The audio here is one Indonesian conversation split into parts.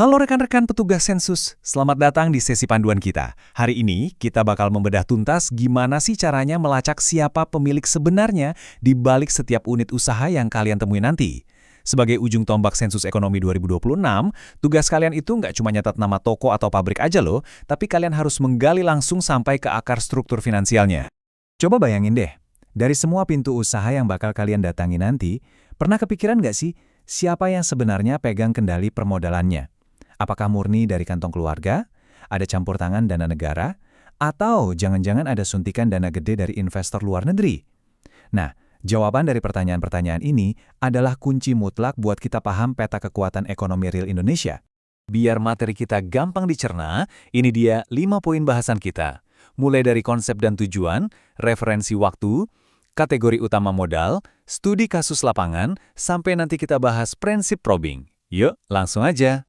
Halo rekan-rekan petugas sensus, selamat datang di sesi panduan kita. Hari ini kita bakal membedah tuntas gimana sih caranya melacak siapa pemilik sebenarnya di balik setiap unit usaha yang kalian temui nanti. Sebagai ujung tombak sensus ekonomi 2026, tugas kalian itu nggak cuma nyatat nama toko atau pabrik aja loh, tapi kalian harus menggali langsung sampai ke akar struktur finansialnya. Coba bayangin deh, dari semua pintu usaha yang bakal kalian datangi nanti, pernah kepikiran nggak sih siapa yang sebenarnya pegang kendali permodalannya? Apakah murni dari kantong keluarga, ada campur tangan dana negara, atau jangan-jangan ada suntikan dana gede dari investor luar negeri? Nah, jawaban dari pertanyaan-pertanyaan ini adalah kunci mutlak buat kita paham peta kekuatan ekonomi real Indonesia. Biar materi kita gampang dicerna, ini dia 5 poin bahasan kita. Mulai dari konsep dan tujuan, referensi waktu, kategori utama modal, studi kasus lapangan, sampai nanti kita bahas prinsip probing. Yuk, langsung aja.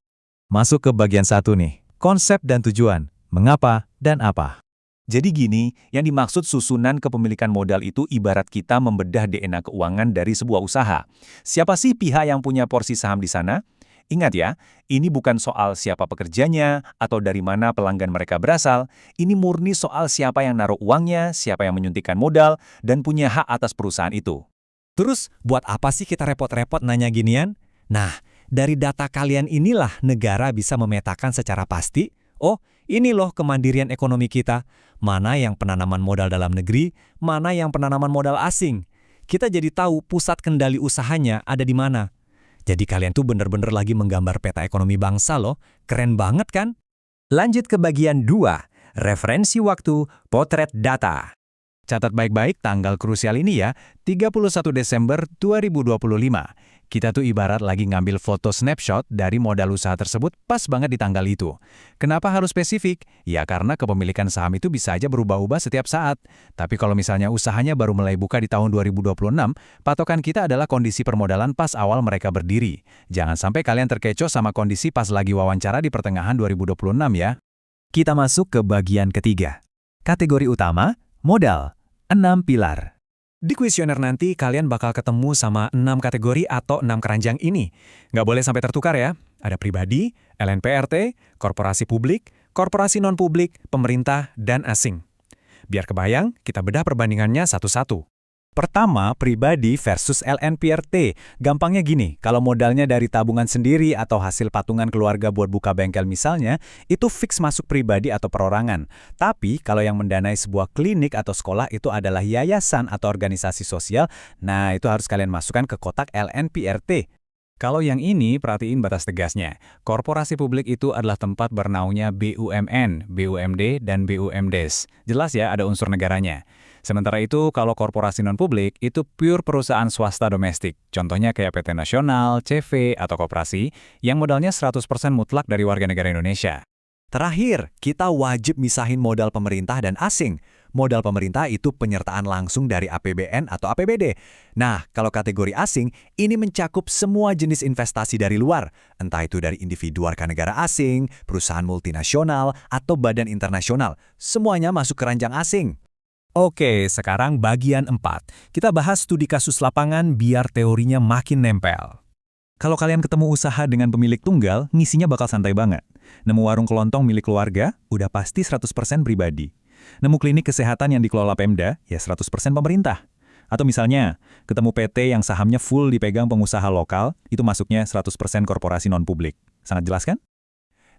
Masuk ke bagian 1 nih, konsep dan tujuan, mengapa dan apa. Jadi gini, yang dimaksud susunan kepemilikan modal itu ibarat kita membedah DNA keuangan dari sebuah usaha. Siapa sih pihak yang punya porsi saham di sana? Ingat ya, ini bukan soal siapa pekerjanya atau dari mana pelanggan mereka berasal. Ini murni soal siapa yang naruh uangnya, siapa yang menyuntikkan modal, dan punya hak atas perusahaan itu. Terus, buat apa sih kita repot-repot nanya ginian? Nah, dari data kalian inilah negara bisa memetakan secara pasti, oh ini loh kemandirian ekonomi kita, mana yang penanaman modal dalam negeri, mana yang penanaman modal asing. Kita jadi tahu pusat kendali usahanya ada di mana. Jadi kalian tuh bener-bener lagi menggambar peta ekonomi bangsa loh, keren banget kan? Lanjut ke bagian 2, referensi waktu, potret data. Catat baik-baik tanggal krusial ini ya, 31 Desember 2025. Kita tuh ibarat lagi ngambil foto snapshot dari modal usaha tersebut pas banget di tanggal itu. Kenapa harus spesifik? Ya karena kepemilikan saham itu bisa aja berubah-ubah setiap saat. Tapi kalau misalnya usahanya baru mulai buka di tahun 2026, patokan kita adalah kondisi permodalan pas awal mereka berdiri. Jangan sampai kalian terkecoh sama kondisi pas lagi wawancara di pertengahan 2026 ya. Kita masuk ke bagian ketiga. Kategori utama, modal, 6 pilar. Di kuesioner nanti kalian bakal ketemu sama 6 kategori atau 6 keranjang ini. Nggak boleh sampai tertukar ya. Ada pribadi, LNPRT, korporasi publik, korporasi non-publik, pemerintah, dan asing. Biar kebayang, kita bedah perbandingannya satu-satu. Pertama, pribadi versus LNPRT. Gampangnya gini, kalau modalnya dari tabungan sendiri atau hasil patungan keluarga buat buka bengkel misalnya, itu fix masuk pribadi atau perorangan. Tapi, kalau yang mendanai sebuah klinik atau sekolah itu adalah yayasan atau organisasi sosial, nah itu harus kalian masukkan ke kotak LNPRT. Kalau yang ini, perhatiin batas tegasnya. Korporasi publik itu adalah tempat bernaungnya BUMN, BUMD, dan BUMDes. Jelas ya, ada unsur negaranya. Sementara itu, kalau korporasi non-publik, itu pure perusahaan swasta domestik. Contohnya kayak PT Nasional, CV, atau koperasi, yang modalnya 100% mutlak dari warga negara Indonesia. Terakhir, kita wajib misahin modal pemerintah dan asing. Modal pemerintah itu penyertaan langsung dari APBN atau APBD. Nah, kalau kategori asing, ini mencakup semua jenis investasi dari luar. Entah itu dari individu warga negara asing, perusahaan multinasional, atau badan internasional. Semuanya masuk keranjang asing. Oke, sekarang bagian 4. Kita bahas studi kasus lapangan biar teorinya makin nempel. Kalau kalian ketemu usaha dengan pemilik tunggal, ngisinya bakal santai banget. Nemu warung kelontong milik keluarga, udah pasti 100% pribadi. Nemu klinik kesehatan yang dikelola Pemda, ya 100% pemerintah. Atau misalnya, ketemu PT yang sahamnya full dipegang pengusaha lokal, itu masuknya 100% korporasi non-publik. Sangat jelas kan?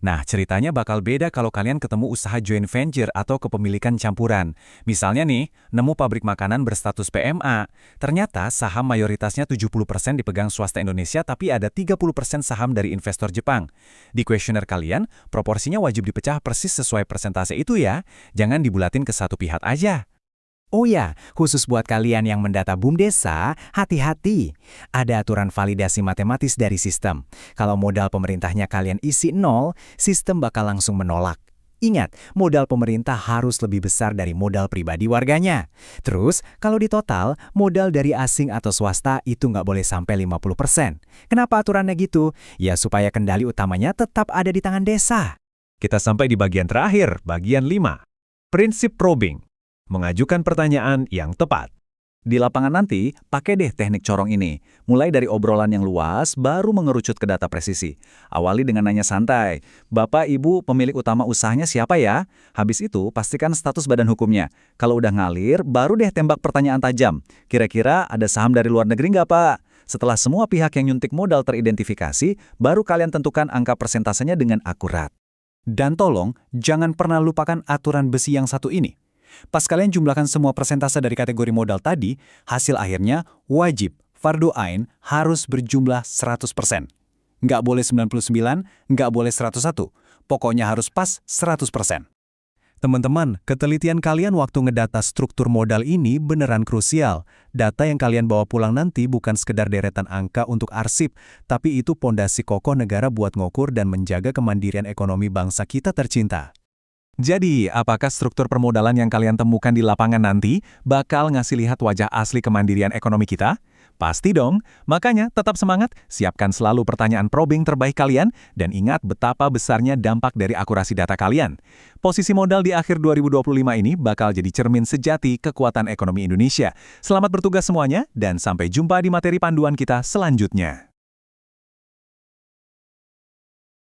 Nah, ceritanya bakal beda kalau kalian ketemu usaha joint venture atau kepemilikan campuran. Misalnya nih, nemu pabrik makanan berstatus PMA. Ternyata saham mayoritasnya 70% dipegang swasta Indonesia tapi ada 30% saham dari investor Jepang. Di kuesioner kalian, proporsinya wajib dipecah persis sesuai persentase itu ya. Jangan dibulatin ke satu pihak aja. Oh ya, khusus buat kalian yang mendata BUMDesa, hati-hati. Ada aturan validasi matematis dari sistem. Kalau modal pemerintahnya kalian isi 0, sistem bakal langsung menolak. Ingat, modal pemerintah harus lebih besar dari modal pribadi warganya. Terus, kalau di total, modal dari asing atau swasta itu nggak boleh sampai 50%. Kenapa aturannya gitu? Ya supaya kendali utamanya tetap ada di tangan desa. Kita sampai di bagian terakhir, bagian 5. Prinsip probing. Mengajukan pertanyaan yang tepat. Di lapangan nanti, pakai deh teknik corong ini. Mulai dari obrolan yang luas, baru mengerucut ke data presisi. Awali dengan nanya santai, Bapak, Ibu, pemilik utama usahanya siapa ya? Habis itu, pastikan status badan hukumnya. Kalau udah ngalir, baru deh tembak pertanyaan tajam. Kira-kira ada saham dari luar negeri nggak, Pak? Setelah semua pihak yang nyuntik modal teridentifikasi, baru kalian tentukan angka persentasenya dengan akurat. Dan tolong, jangan pernah lupakan aturan besi yang satu ini. Pas kalian jumlahkan semua persentase dari kategori modal tadi, hasil akhirnya wajib, fardhu ain, harus berjumlah 100%. Nggak boleh 99, nggak boleh 101. Pokoknya harus pas 100%. Teman-teman, ketelitian kalian waktu ngedata struktur modal ini beneran krusial. Data yang kalian bawa pulang nanti bukan sekedar deretan angka untuk arsip, tapi itu pondasi kokoh negara buat ngukur dan menjaga kemandirian ekonomi bangsa kita tercinta. Jadi, apakah struktur permodalan yang kalian temukan di lapangan nanti bakal ngasih lihat wajah asli kemandirian ekonomi kita? Pasti dong. Makanya tetap semangat, siapkan selalu pertanyaan probing terbaik kalian, dan ingat betapa besarnya dampak dari akurasi data kalian. Posisi modal di akhir 2025 ini bakal jadi cermin sejati kekuatan ekonomi Indonesia. Selamat bertugas semuanya, dan sampai jumpa di materi panduan kita selanjutnya.